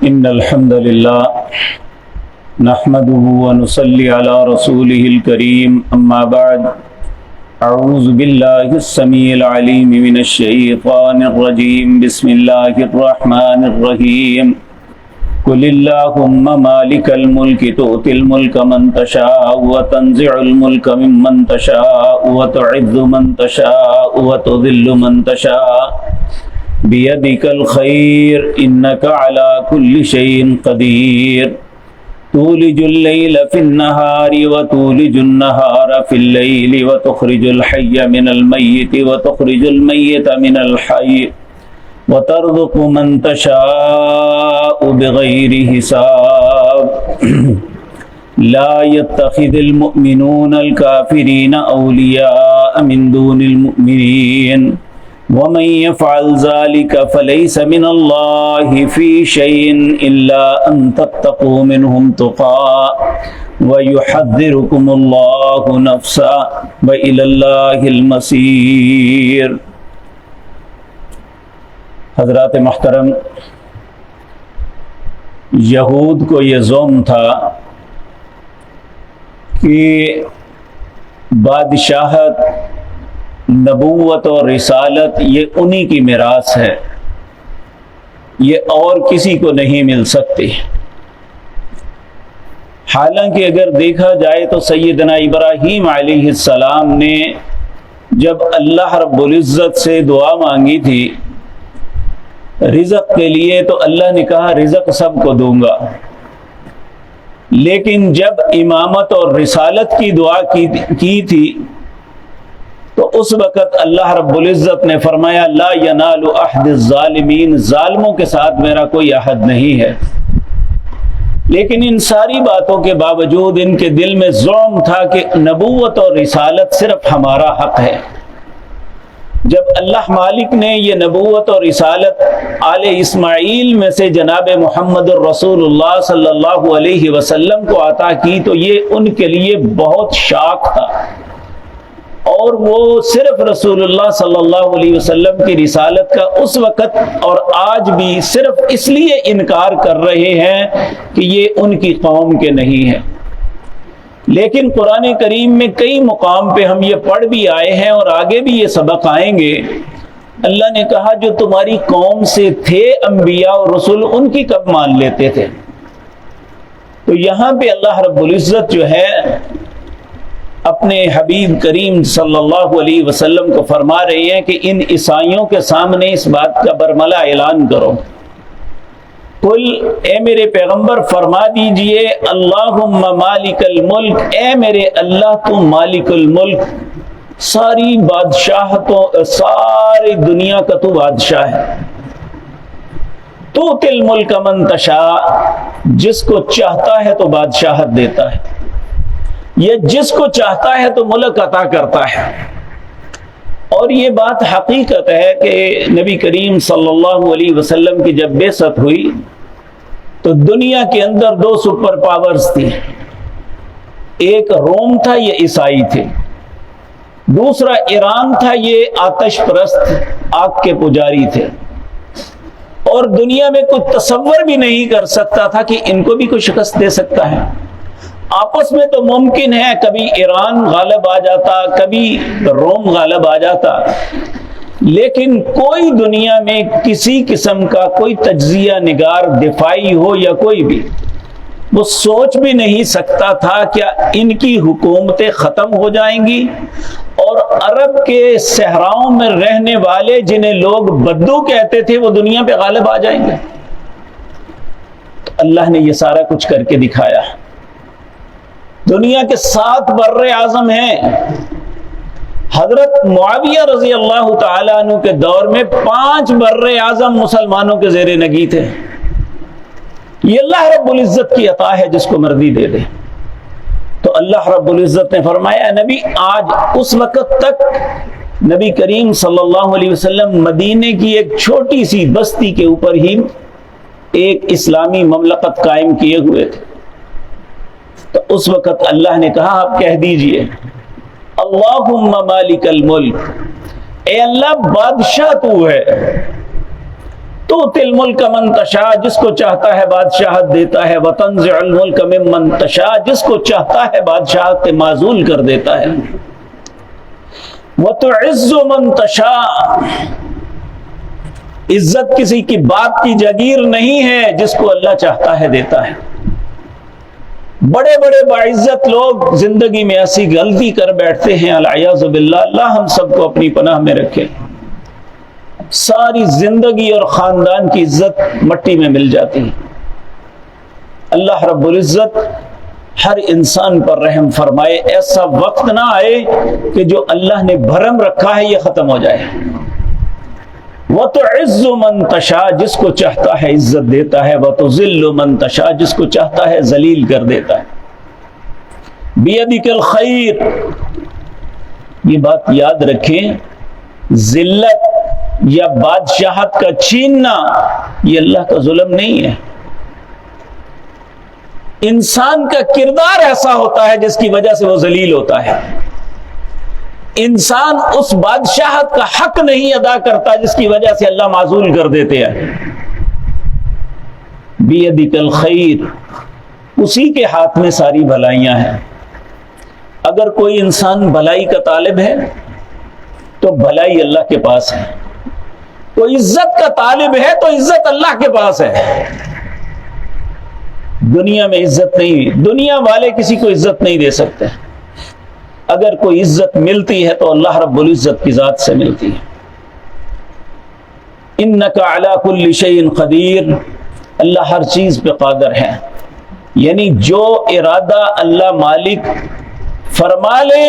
إن الحمد لله نحمده ونصلي على رسوله الكريم أما بعد أعوذ بالله السميع العليم من الشيطان الرجيم بسم الله الرحمن الرحيم قل اللهم مالك الملك تؤتي الملك من تشاء وتنزع الملك ممن تشاء وتعز من تشاء وتذل من تشاء بيدك الخير إنك على كل شيء قدير تولج الليل في النهار وتولج النهار في الليل وتخرج الحي من الميت وتخرج الميت من الحي وترزق من تشاء بغير حساب لا يتخذ المؤمنون الكافرين أولياء من دون المؤمنين ومن يفعل ذلك فليس من الله في شيء إلا أن تتقوا منهم تقى ويحذركم الله نفسا وإلى الله المصير۔ حضرات محترم، یہود کو یہ زوم تھا کہ بادشاہت، نبوت اور رسالت یہ انہی کی میراث ہے، یہ اور کسی کو نہیں مل سکتی۔ حالانکہ اگر دیکھا جائے تو سیدنا ابراہیم علیہ السلام نے جب اللہ رب العزت سے دعا مانگی تھی رزق کے لیے تو اللہ نے کہا رزق سب کو دوں گا، لیکن جب امامت اور رسالت کی دعا کی تھی تو اس وقت اللہ رب العزت نے فرمایا لا ینال عہد الظالمین، ظالموں کے ساتھ میرا کوئی عہد نہیں ہے۔ لیکن ان ساری باتوں کے باوجود ان کے دل میں زوم تھا کہ نبوت اور رسالت صرف ہمارا حق ہے۔ جب اللہ مالک نے یہ نبوت اور رسالت آل اسماعیل میں سے جناب محمد الرسول اللہ صلی اللہ علیہ وسلم کو عطا کی تو یہ ان کے لیے بہت شاک تھا، اور وہ صرف رسول اللہ صلی اللہ علیہ وسلم کی رسالت کا اس وقت اور آج بھی صرف اس لیے انکار کر رہے ہیں کہ یہ ان کی قوم کے نہیں ہے۔ لیکن قرآن کریم میں کئی مقام پہ ہم یہ پڑھ بھی آئے ہیں اور آگے بھی یہ سبق آئیں گے، اللہ نے کہا جو تمہاری قوم سے تھے انبیاء اور رسول ان کی کب مان لیتے تھے؟ تو یہاں پہ اللہ رب العزت جو ہے اپنے حبیب کریم صلی اللہ علیہ وسلم کو فرما رہے ہیں کہ ان عیسائیوں کے سامنے اس بات کا برملا اعلان کرو، قل اے میرے پیغمبر فرما دیجئے اللہم مالک الملک، اے میرے اللہ تو مالک الملک، ساری بادشاہتوں، ساری دنیا کا تو بادشاہ ہے۔ تؤتی الملک من تشاء، جس کو چاہتا ہے تو بادشاہت دیتا ہے، یہ جس کو چاہتا ہے تو ملک عطا کرتا ہے۔ اور یہ بات حقیقت ہے کہ نبی کریم صلی اللہ علیہ وسلم کی جب بعثت ہوئی تو دنیا کے اندر دو سپر پاورز تھی، ایک روم تھا، یہ عیسائی تھے، دوسرا ایران تھا، یہ آتش پرست آگ کے پجاری تھے، اور دنیا میں کوئی تصور بھی نہیں کر سکتا تھا کہ ان کو بھی کوئی شکست دے سکتا ہے۔ آپس میں تو ممکن ہے کبھی ایران غالب آ جاتا، کبھی روم غالب آ جاتا، لیکن کوئی دنیا میں کسی قسم کا کوئی تجزیہ نگار دفاعی ہو یا کوئی بھی وہ سوچ بھی نہیں سکتا تھا کہ ان کی حکومتیں ختم ہو جائیں گی اور عرب کے صحراؤں میں رہنے والے جنہیں لوگ بدو کہتے تھے وہ دنیا پہ غالب آ جائیں گے۔ تو اللہ نے یہ سارا کچھ کر کے دکھایا۔ دنیا کے 7 بر اعظم ہیں، حضرت معاویہ رضی اللہ تعالیٰ عنہ کے دور میں 5 بر اعظم مسلمانوں کے زیر نگی تھے۔ یہ اللہ رب العزت کی عطا ہے، جس کو مرضی دے دے۔ تو اللہ رب العزت نے فرمایا نبی آج اس وقت تک نبی کریم صلی اللہ علیہ وسلم مدینے کی ایک چھوٹی سی بستی کے اوپر ہی ایک اسلامی مملکت قائم کیے ہوئے تھے۔ تو اس وقت اللہ نے کہا آپ کہہ دیجئے اللہم مالک الملک، اے اللہ بادشاہ تو ہے، تؤتی الملک من تشاء، جس کو چاہتا ہے بادشاہت دیتا ہے، وتنزع الملک ممن تشاء، جس کو چاہتا ہے بادشاہت سے معزول کر دیتا ہے، وتعز من تشاء، عزت کسی کی بات کی جگیر نہیں ہے، جس کو اللہ چاہتا ہے دیتا ہے۔ بڑے بڑے باعزت لوگ زندگی میں ایسی غلطی کر بیٹھتے ہیں، العیاذ باللہ، اللہ ہم سب کو اپنی پناہ میں رکھے، ساری زندگی اور خاندان کی عزت مٹی میں مل جاتی ہے۔ اللہ رب العزت ہر انسان پر رحم فرمائے، ایسا وقت نہ آئے کہ جو اللہ نے بھرم رکھا ہے یہ ختم ہو جائے۔ وَتُعِزُّ مَن تَشَاء، جس کو چاہتا ہے عزت دیتا ہے، وَتُذِلُّ مَن تَشَاء، جس کو چاہتا ہے ذلیل کر دیتا ہے۔ بِيَدِكَ الْخَيْرُ، یہ بات یاد رکھیں، ذلت یا بادشاہت کا چھیننا یہ اللہ کا ظلم نہیں ہے۔ انسان کا کردار ایسا ہوتا ہے جس کی وجہ سے وہ ذلیل ہوتا ہے۔ انسان اس بادشاہت کا حق نہیں ادا کرتا جس کی وجہ سے اللہ معزول کر دیتے ہیں۔ بیدک الخیر، اسی کے ہاتھ میں ساری بھلائیاں ہیں۔ اگر کوئی انسان بھلائی کا طالب ہے تو بھلائی اللہ کے پاس ہے، کوئی عزت کا طالب ہے تو عزت اللہ کے پاس ہے۔ دنیا میں عزت نہیں، دنیا والے کسی کو عزت نہیں دے سکتے۔ اگر کوئی عزت ملتی ہے تو اللہ رب العزت کی ذات سے ملتی ہے۔ انک علی کل شیء قدیر، اللہ ہر چیز پہ قادر ہے، یعنی جو ارادہ اللہ مالک فرما لے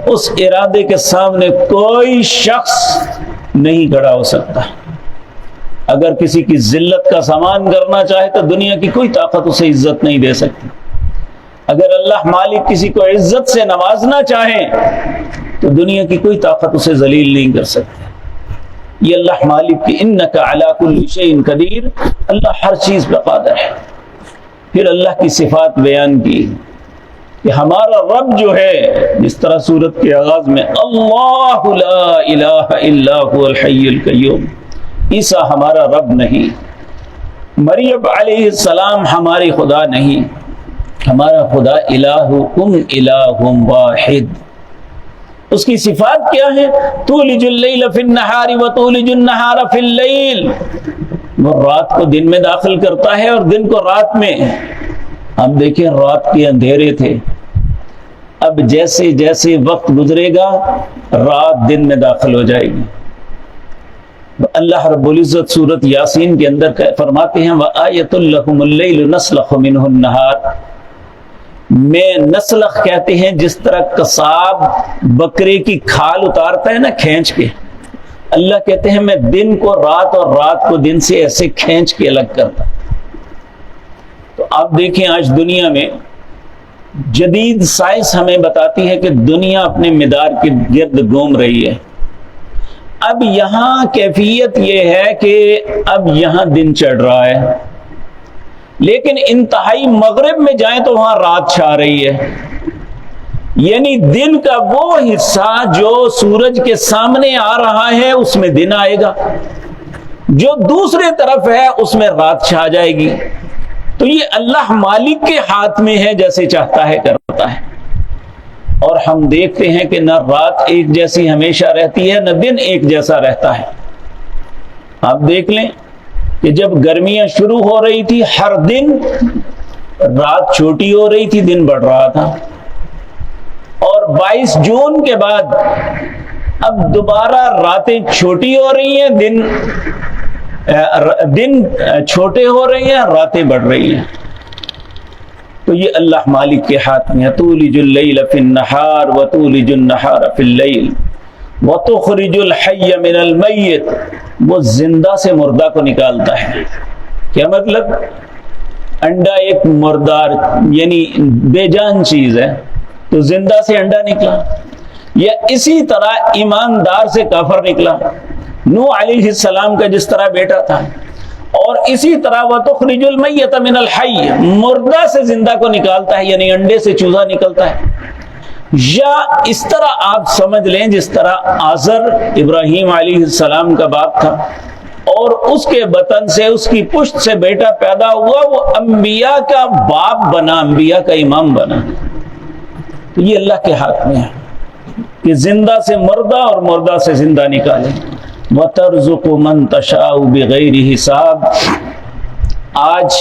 اس ارادے کے سامنے کوئی شخص نہیں کھڑا ہو سکتا۔ اگر کسی کی ذلت کا سامان کرنا چاہے تو دنیا کی کوئی طاقت اسے عزت نہیں دے سکتی۔ اگر اللہ مالک کسی کو عزت سے نوازنا چاہے تو دنیا کی کوئی طاقت اسے ذلیل نہیں کر سکتی۔ یہ اللہ مالک کی انک علی کل شیء قدیر، اللہ ہر چیز پہ قادر ہے۔ پھر اللہ کی صفات بیان کی کہ ہمارا رب جو ہے، جس طرح سورت کے آغاز میں اللہ لا الہ الا هو الحی القیوم، عیسیٰ ہمارا رب نہیں، مریم علیہ السلام ہماری خدا نہیں، ہمارا خدا الہکم الہ واحد۔ اس کی صفات کیا ہے؟ تولج اللیل فی النہار وتولج النہار فی اللیل، وہ رات کو دن میں داخل کرتا ہے اور دن کو رات میں۔ اب دیکھیں رات کے اندھیرے تھے، اب جیسے جیسے وقت گزرے گا رات دن میں داخل ہو جائے گی۔ اللہ رب العزت سورت یاسین کے اندر فرماتے ہیں وَآیَةٌ لَهُمُ اللَّيْلُ نَسْلَخُ مِنْهُ النَّهَارِ، میں نسلخ کہتے ہیں جس طرح قصاب بکرے کی کھال اتارتا ہے نا کھینچ کے، اللہ کہتے ہیں میں دن کو رات اور رات کو دن سے ایسے کھینچ کے الگ کرتا۔ تو آپ دیکھیں آج دنیا میں جدید سائنس ہمیں بتاتی ہے کہ دنیا اپنے مدار کے گرد گھوم رہی ہے۔ اب یہاں کیفیت یہ ہے کہ اب یہاں دن چڑھ رہا ہے، لیکن انتہائی مغرب میں جائیں تو وہاں رات چھا رہی ہے، یعنی دن کا وہ حصہ جو سورج کے سامنے آ رہا ہے اس میں دن آئے گا، جو دوسرے طرف ہے اس میں رات چھا جائے گی۔ تو یہ اللہ مالک کے ہاتھ میں ہے، جیسے چاہتا ہے کرتا ہے۔ اور ہم دیکھتے ہیں کہ نہ رات ایک جیسی ہمیشہ رہتی ہے نہ دن ایک جیسا رہتا ہے۔ آپ دیکھ لیں کہ جب گرمیاں شروع ہو رہی تھی ہر دن رات چھوٹی ہو رہی تھی، دن بڑھ رہا تھا، اور 22 جون کے بعد اب دوبارہ راتیں چھوٹی ہو رہی ہیں، دن چھوٹے ہو رہے ہیں، راتیں بڑھ رہی ہیں۔ تو یہ اللہ مالک کے ہاتھ میں ہے۔ تولج اللیل فی النہار وتولج النہار فی اللیل وتخرج الحی من المیت، وہ زندہ سے مردہ کو نکالتا ہے۔ کیا مطلب؟ انڈا ایک مردار یعنی بے جان چیز ہے، تو زندہ سے انڈا نکلا، یا اسی طرح ایماندار سے کافر نکلا، نوح علیہ السلام کا جس طرح بیٹا تھا، اور اسی طرح وَتُخْرِجُ الْمَيَّتَ مِنَ الْحَيِّ، مردہ سے زندہ کو نکالتا ہے، یعنی انڈے سے چوزا نکلتا ہے۔ یا اس طرح آپ سمجھ لیں جس طرح آزر ابراہیم علیہ السلام کا باپ تھا، اور اس کے بطن سے، اس کی پشت سے بیٹا پیدا ہوا، وہ انبیاء کا باپ بنا، انبیاء کا امام بنا۔ تو یہ اللہ کے ہاتھ میں ہے کہ زندہ سے مردہ اور مردہ سے زندہ نکالے۔ وَتَرْزُقُ مَن تَشَاءُ بِغَيْرِ حساب۔ آج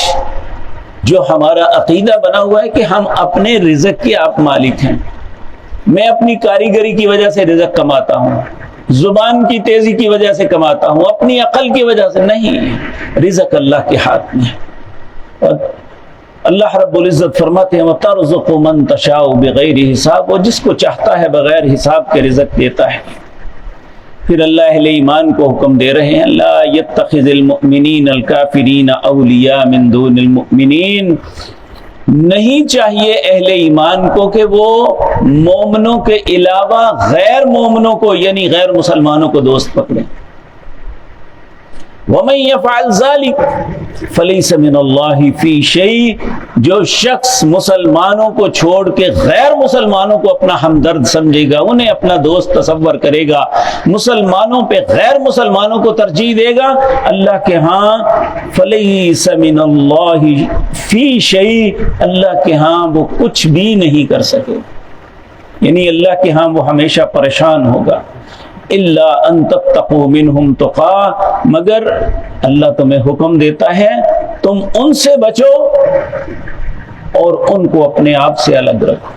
جو ہمارا عقیدہ بنا ہوا ہے کہ ہم اپنے رزق کے آپ مالک ہیں، میں اپنی کاریگری کی وجہ سے رزق کماتا ہوں، زبان کی تیزی کی وجہ سے کماتا ہوں، اپنی عقل کی وجہ سے نہیں، رزق اللہ کے ہاتھ میں ہے۔ اور اللہ رب العزت فرماتے ہیں وَتَرْزُقُ مَن تَشَاءُ بِغَيْرِ حساب، وہ جس کو چاہتا ہے بغیر حساب کے رزق دیتا ہے۔ پھر اللہ اہل ایمان کو حکم دے رہے ہیں لا يتخذ المؤمنین الکافرین اولیاء من دون المؤمنین، نہیں چاہیے اہل ایمان کو کہ وہ مومنوں کے علاوہ غیر مومنوں کو، یعنی غیر مسلمانوں کو دوست پکڑیں۔ وَمَن يَفْعَلْ ذَلِكَ فَلَيْسَ مِنَ اللَّهِ فِي شَيْءٍ، جو شخص مسلمانوں کو چھوڑ کے غیر مسلمانوں کو اپنا ہمدرد سمجھے گا، انہیں اپنا دوست تصور کرے گا، مسلمانوں پہ غیر مسلمانوں کو ترجیح دے گا، اللہ کے ہاں فَلَيْسَ مِنَ اللَّهِ فِي شَيْءٍ، اللہ کے ہاں وہ کچھ بھی نہیں کر سکے، یعنی اللہ کے ہاں وہ ہمیشہ پریشان ہوگا۔ الا ان تتقوا منهم تقا، مگر اللہ تمہیں حکم دیتا ہے تم ان سے بچو اور ان کو اپنے آپ سے الگ رکھو۔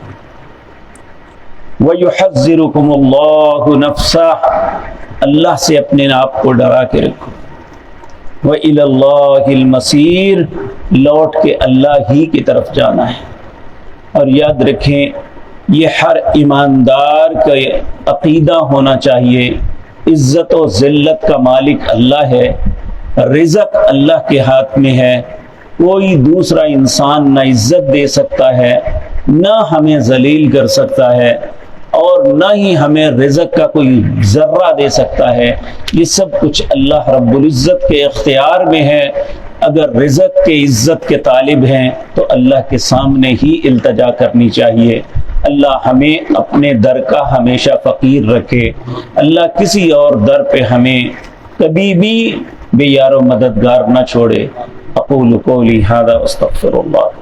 وَيُحَذِّرُكُمُ اللَّهُ نَفْسَهُ، اللہ سے اپنے آپ کو ڈرا کے رکھو۔ وَإِلَى اللَّهِ الْمَصِيرُ، لوٹ کے اللہ ہی کی طرف جانا ہے۔ اور یاد رکھیں یہ ہر ایماندار کا عقیدہ ہونا چاہیے، عزت و ذلت کا مالک اللہ ہے، رزق اللہ کے ہاتھ میں ہے، کوئی دوسرا انسان نہ عزت دے سکتا ہے، نہ ہمیں ذلیل کر سکتا ہے، اور نہ ہی ہمیں رزق کا کوئی ذرہ دے سکتا ہے۔ یہ سب کچھ اللہ رب العزت کے اختیار میں ہے۔ اگر رزق کے عزت کے طالب ہیں تو اللہ کے سامنے ہی التجا کرنی چاہیے۔ اللہ ہمیں اپنے در کا ہمیشہ فقیر رکھے، اللہ کسی اور در پہ ہمیں کبھی بھی بے یار و مددگار نہ چھوڑے۔ اقول قولی ھذا واستغفر اللہ۔